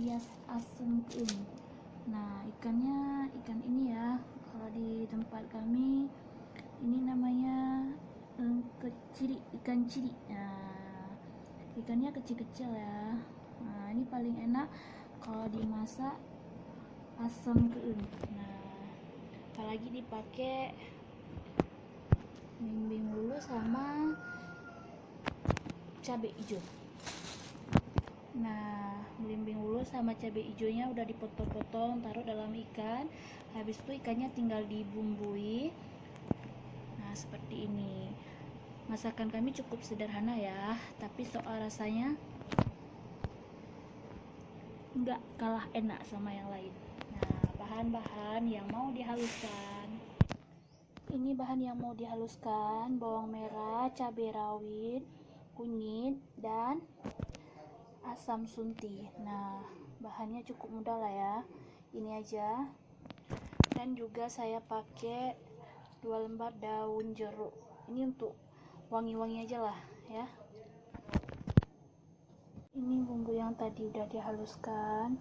alias asam keung. Nah, ikan ini ya, kalau di tempat kami ini namanya ikan ciri. Nah, ikannya kecil-kecil ya. Nah, ini paling enak kalau dimasak asam keung. Nah, apalagi dipakai bimbing ulu sama cabai hijau. Nah, belimbing ulu sama cabai hijaunya udah dipotong-potong, taruh dalam ikan. Habis itu ikannya tinggal dibumbui. Nah, seperti ini. Masakan kami cukup sederhana ya, tapi soal rasanya nggak kalah enak sama yang lain. Nah, bahan-bahan yang mau dihaluskan. Ini bahan yang mau dihaluskan: bawang merah, cabai rawit, kunyit, dan asam sunti. Nah, bahannya cukup mudah lah ya, ini aja. Dan juga saya pakai 2 lembar daun jeruk, ini untuk wangi-wangi aja lah ya. Ini bumbu yang tadi udah dihaluskan.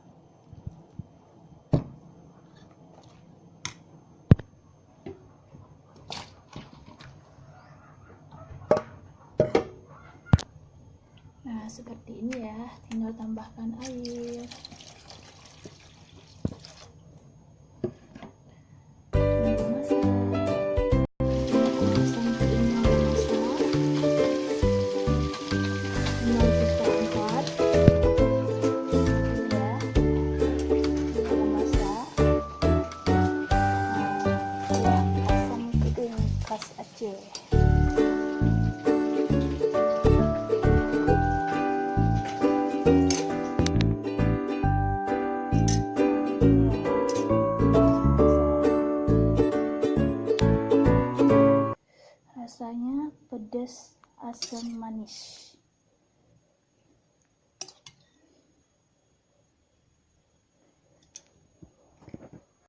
Nah, seperti ini ya, tinggal tambahkan air. Tunggu masak. Asam keungnya udah masak. Tinggal kita angkat. Ini ya, udah masak. Nah, asam keung khas Aceh. Rasanya pedas, asam, manis.